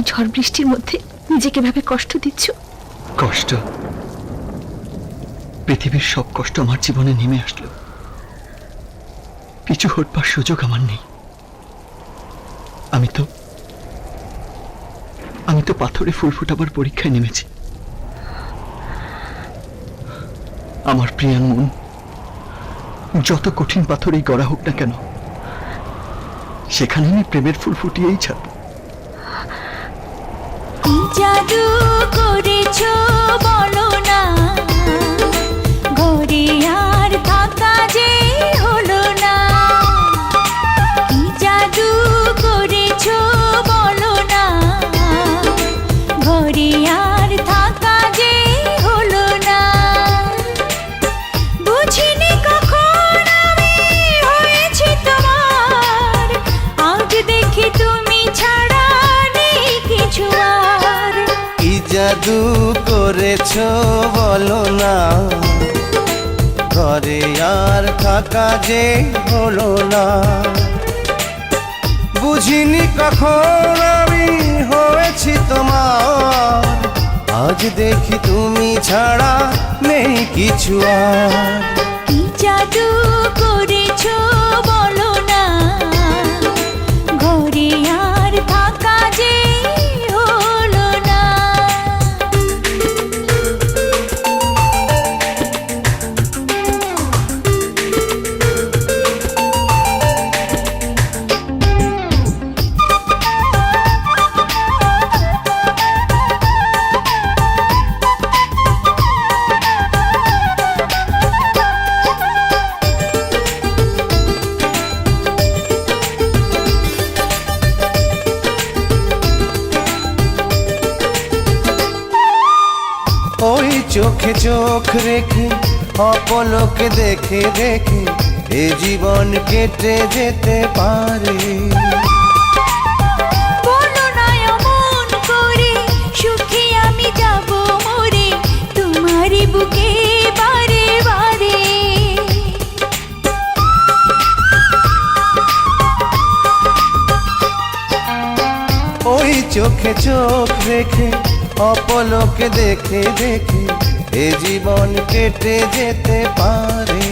ঝড় বৃষ্টির মধ্যে নিজেকে ভাবে কষ্ট দিচ্ছ। কষ্ট? পৃথিবীর সব কষ্ট আমার জীবনে নেমে আসলো, কিছু হটবার সুযোগ আমার নেই। আমি তো পাথরে ফুল ফোটাবার পরীক্ষায় নেমেছি। আমার প্রিয়ার মন যত কঠিন পাথরেই গড়া হোক না কেন, সেখানে আমি প্রেমের ফুল ফুটিয়েই ছাড়ব। কি জাদু করেছো বলো না, ঘরে আর থাকা যে হলো না। কি জাদু করেছো বলো না, ঘরে আর থাকা যে হলো না। বুঝিনি কখন আমি হয়েছি তোমার, আজ দেখি তুমি ছাড়া নেই কিছু আর। কি জাদু করেছো বলো না, ঘরে আর থাকা যে হলো না। বুঝিনি কখন আমি হয়েছি তোমার, আজ দেখি তুমি ছাড়া নেই কিছু আর। কি জাদু করেছো বলো না, ঘরে আর থাকা যে হলো না। ওই চোখে চোখ রেখে অপলকে দেখে দেখে এ জীবন কেটে যেতে পারে। বলো না অমন করে, সুখে আমি যাব মরে তোমারই বুকে বারে বারে। ওই চোখে চোখ রেখে অপলকে দেখে দেখে এ জীবন কেটে যেতে পারে।